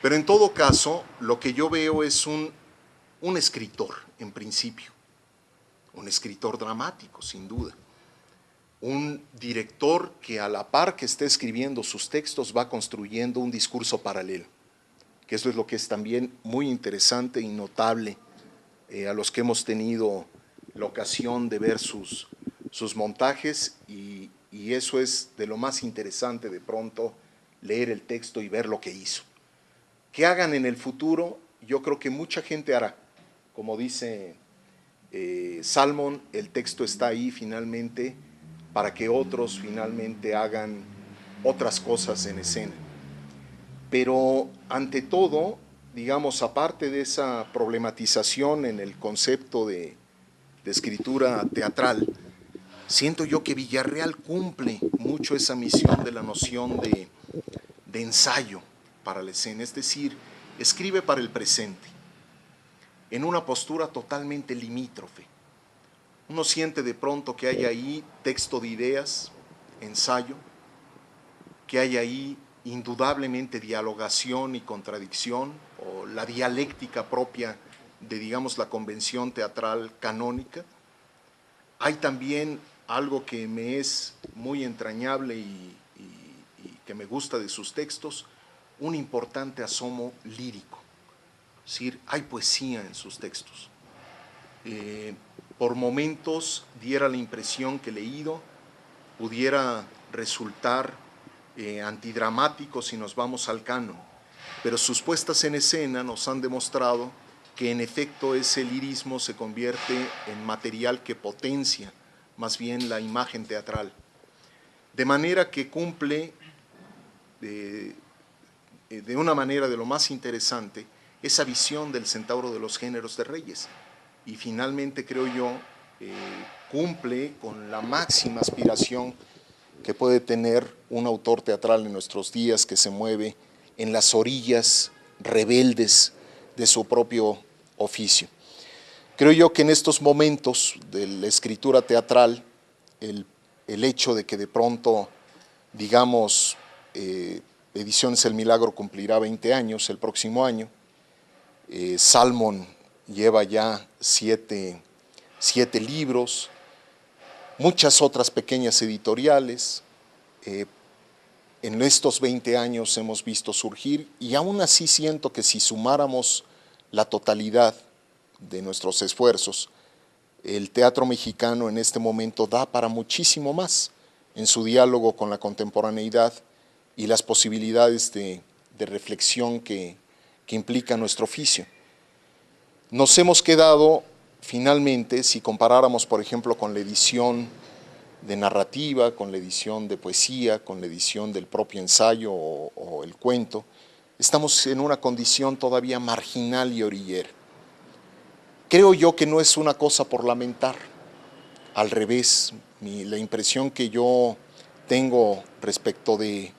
Pero en todo caso, lo que yo veo es un escritor, en principio, un escritor dramático, sin duda, un director que a la par que esté escribiendo sus textos va construyendo un discurso paralelo, que eso es lo que es también muy interesante y notable a los que hemos tenido la ocasión de ver sus montajes y eso es de lo más interesante de pronto, leer el texto y ver lo que hizo. Que hagan en el futuro, yo creo que mucha gente hará. Como dice Salmón, el texto está ahí finalmente para que otros finalmente hagan otras cosas en escena. Pero ante todo, digamos, aparte de esa problematización en el concepto de escritura teatral, siento yo que Villarreal cumple mucho esa misión de la noción de ensayo para la escena, es decir, escribe para el presente, en una postura totalmente limítrofe. Uno siente de pronto que hay ahí texto de ideas, ensayo, que hay ahí indudablemente dialogación y contradicción, o la dialéctica propia de, digamos, la convención teatral canónica. Hay también algo que me es muy entrañable y que me gusta de sus textos, un importante asomo lírico. Es decir, hay poesía en sus textos. Por momentos diera la impresión que leído pudiera resultar antidramático si nos vamos al canon, pero sus puestas en escena nos han demostrado que en efecto ese lirismo se convierte en material que potencia más bien la imagen teatral, de manera que cumple de una manera de lo más interesante esa visión del centauro de los géneros de Reyes, y finalmente creo yo cumple con la máxima aspiración que puede tener un autor teatral en nuestros días, que se mueve en las orillas rebeldes de su propio oficio. Creo yo que en estos momentos de la escritura teatral, el hecho de que de pronto, digamos, Ediciones El Milagro cumplirá 20 años el próximo año, Salmón lleva ya siete libros, muchas otras pequeñas editoriales. En estos 20 años hemos visto surgir, y aún así siento que si sumáramos la totalidad de nuestros esfuerzos, el teatro mexicano en este momento da para muchísimo más en su diálogo con la contemporaneidad y las posibilidades de reflexión que implica nuestro oficio. Nos hemos quedado finalmente, si comparáramos por ejemplo con la edición de narrativa, con la edición de poesía, con la edición del propio ensayo o el cuento, estamos en una condición todavía marginal y orillera. Creo yo que no es una cosa por lamentar, al revés, la impresión que yo tengo respecto de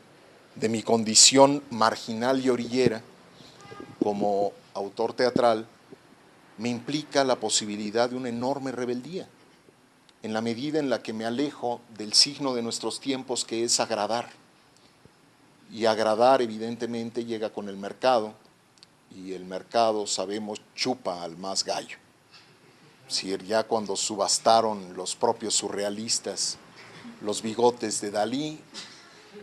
mi condición marginal y orillera como autor teatral me implica la posibilidad de una enorme rebeldía, en la medida en la que me alejo del signo de nuestros tiempos, que es agradar. Y agradar evidentemente llega con el mercado, y el mercado, sabemos, chupa al más gallo. Si ya cuando subastaron los propios surrealistas los bigotes de Dalí,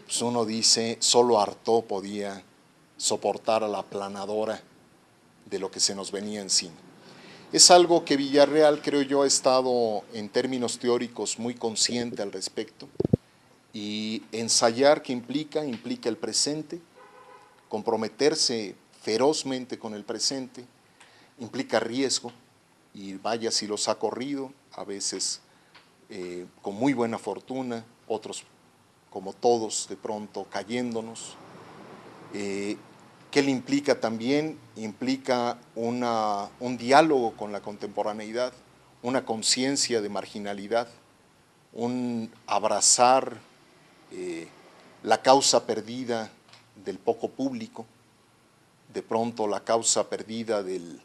pues uno dice, solo Artaud podía soportar a la aplanadora de lo que se nos venía encima. Es algo que Villarreal, creo yo, ha estado en términos teóricos muy consciente al respecto, y ensayar que implica el presente, comprometerse ferozmente con el presente, implica riesgo, y vaya si los ha corrido, a veces con muy buena fortuna, otros como todos de pronto cayéndonos. ¿Qué le implica también? Implica un diálogo con la contemporaneidad, una conciencia de marginalidad, un abrazar la causa perdida del poco público, de pronto la causa perdida del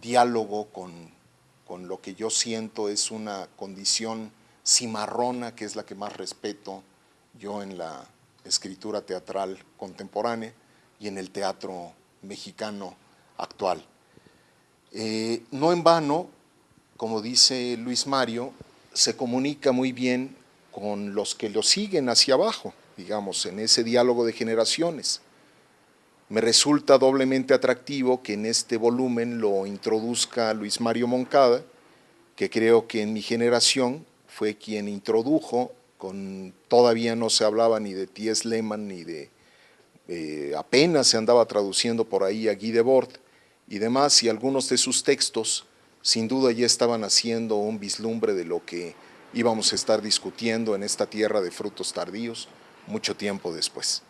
diálogo con lo que yo siento es una condición cimarrona, que es la que más respeto yo en la escritura teatral contemporánea, y en el teatro mexicano actual. No en vano, como dice Luis Mario, se comunica muy bien con los que lo siguen hacia abajo, digamos, en ese diálogo de generaciones. Me resulta doblemente atractivo que en este volumen lo introduzca Luis Mario Moncada, que creo que en mi generación fue quien introdujo, todavía no se hablaba ni de T.S. Lehman ni de, apenas se andaba traduciendo por ahí a Guy Debord y demás, y algunos de sus textos sin duda ya estaban haciendo un vislumbre de lo que íbamos a estar discutiendo en esta tierra de frutos tardíos mucho tiempo después.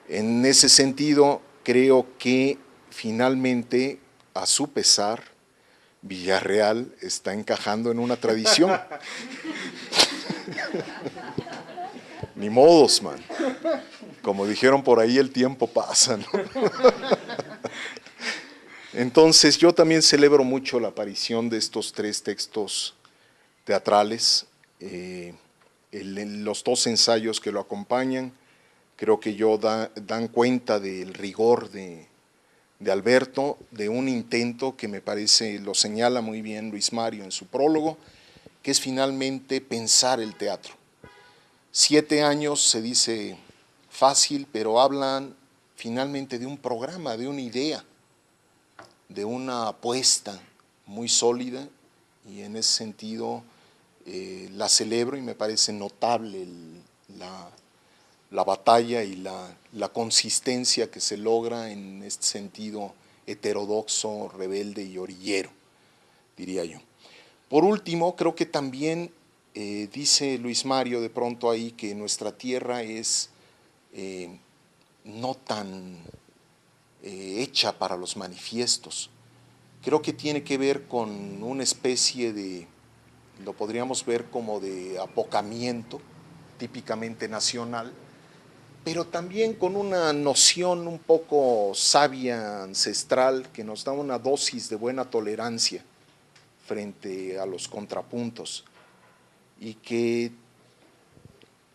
En ese sentido, creo que finalmente, a su pesar, Villarreal está encajando en una tradición. Ni modos, man. Como dijeron por ahí, el tiempo pasa, ¿no? Entonces, yo también celebro mucho la aparición de estos 3 textos teatrales, los 2 ensayos que lo acompañan, creo que dan cuenta del rigor de Alberto, de un intento que me parece, lo señala muy bien Luis Mario en su prólogo, que es finalmente pensar el teatro. 7 años se dice fácil, pero hablan finalmente de un programa, de una idea, de una apuesta muy sólida, y en ese sentido la celebro y me parece notable la batalla y la consistencia que se logra en este sentido heterodoxo, rebelde y orillero, diría yo. Por último, creo que también dice Luis Mario de pronto ahí que nuestra tierra es no tan hecha para los manifiestos. Creo que tiene que ver con una especie de, lo podríamos ver como de apocamiento, típicamente nacional, pero también con una noción un poco sabia, ancestral, que nos da una dosis de buena tolerancia frente a los contrapuntos, y que,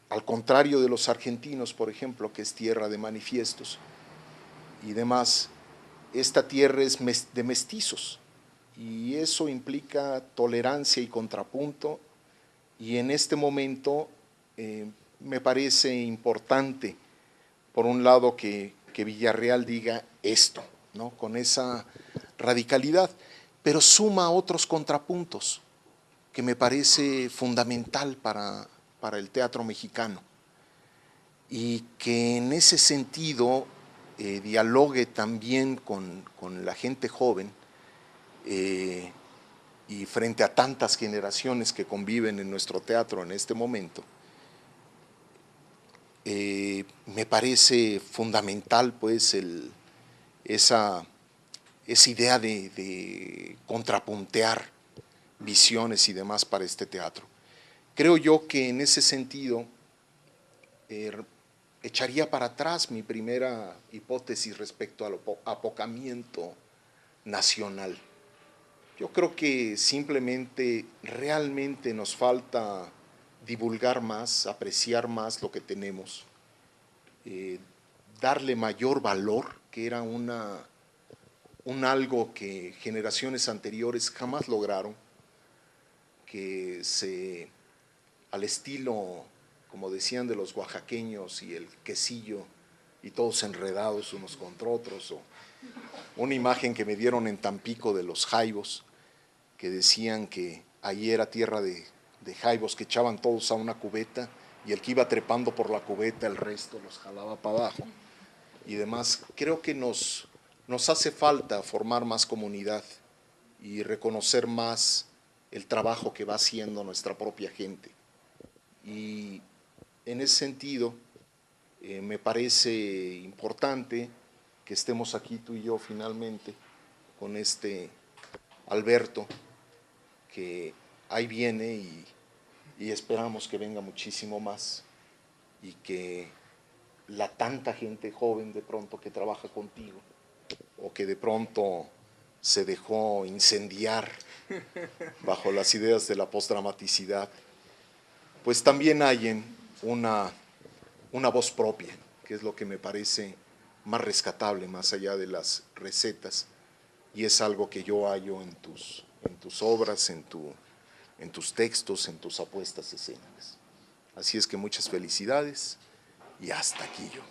al contrario de los argentinos, por ejemplo, que es tierra de manifiestos y demás, esta tierra es de mestizos, y eso implica tolerancia y contrapunto, y en este momento me parece importante, por un lado, que Villarreal diga esto, ¿no? Con esa radicalidad, pero suma otros contrapuntos que me parece fundamental para el teatro mexicano, y que en ese sentido dialogue también con la gente joven, y frente a tantas generaciones que conviven en nuestro teatro en este momento. Me parece fundamental, pues, esa idea de contrapuntear visiones y demás para este teatro. Creo yo que en ese sentido echaría para atrás mi primera hipótesis respecto al apocamiento nacional. Yo creo que simplemente realmente nos falta divulgar más, apreciar más lo que tenemos, darle mayor valor, que era un algo que generaciones anteriores jamás lograron, que al estilo, como decían, de los oaxaqueños y el quesillo, y todos enredados unos contra otros, o una imagen que me dieron en Tampico de los jaibos, que decían que ahí era tierra de jaibos que echaban todos a una cubeta, y el que iba trepando por la cubeta, el resto los jalaba para abajo y demás. Creo que nos hace falta formar más comunidad y reconocer más el trabajo que va haciendo nuestra propia gente. Y en ese sentido, me parece importante que estemos aquí tú y yo finalmente con este Alberto, que ahí viene, y esperamos que venga muchísimo más, y que la tanta gente joven de pronto que trabaja contigo, o que de pronto se dejó incendiar bajo las ideas de la postdramaticidad, pues también hay una voz propia, que es lo que me parece más rescatable, más allá de las recetas, y es algo que yo hallo en tus obras, en tus textos, en tus apuestas escénicas. Así es que muchas felicidades y hasta aquí yo.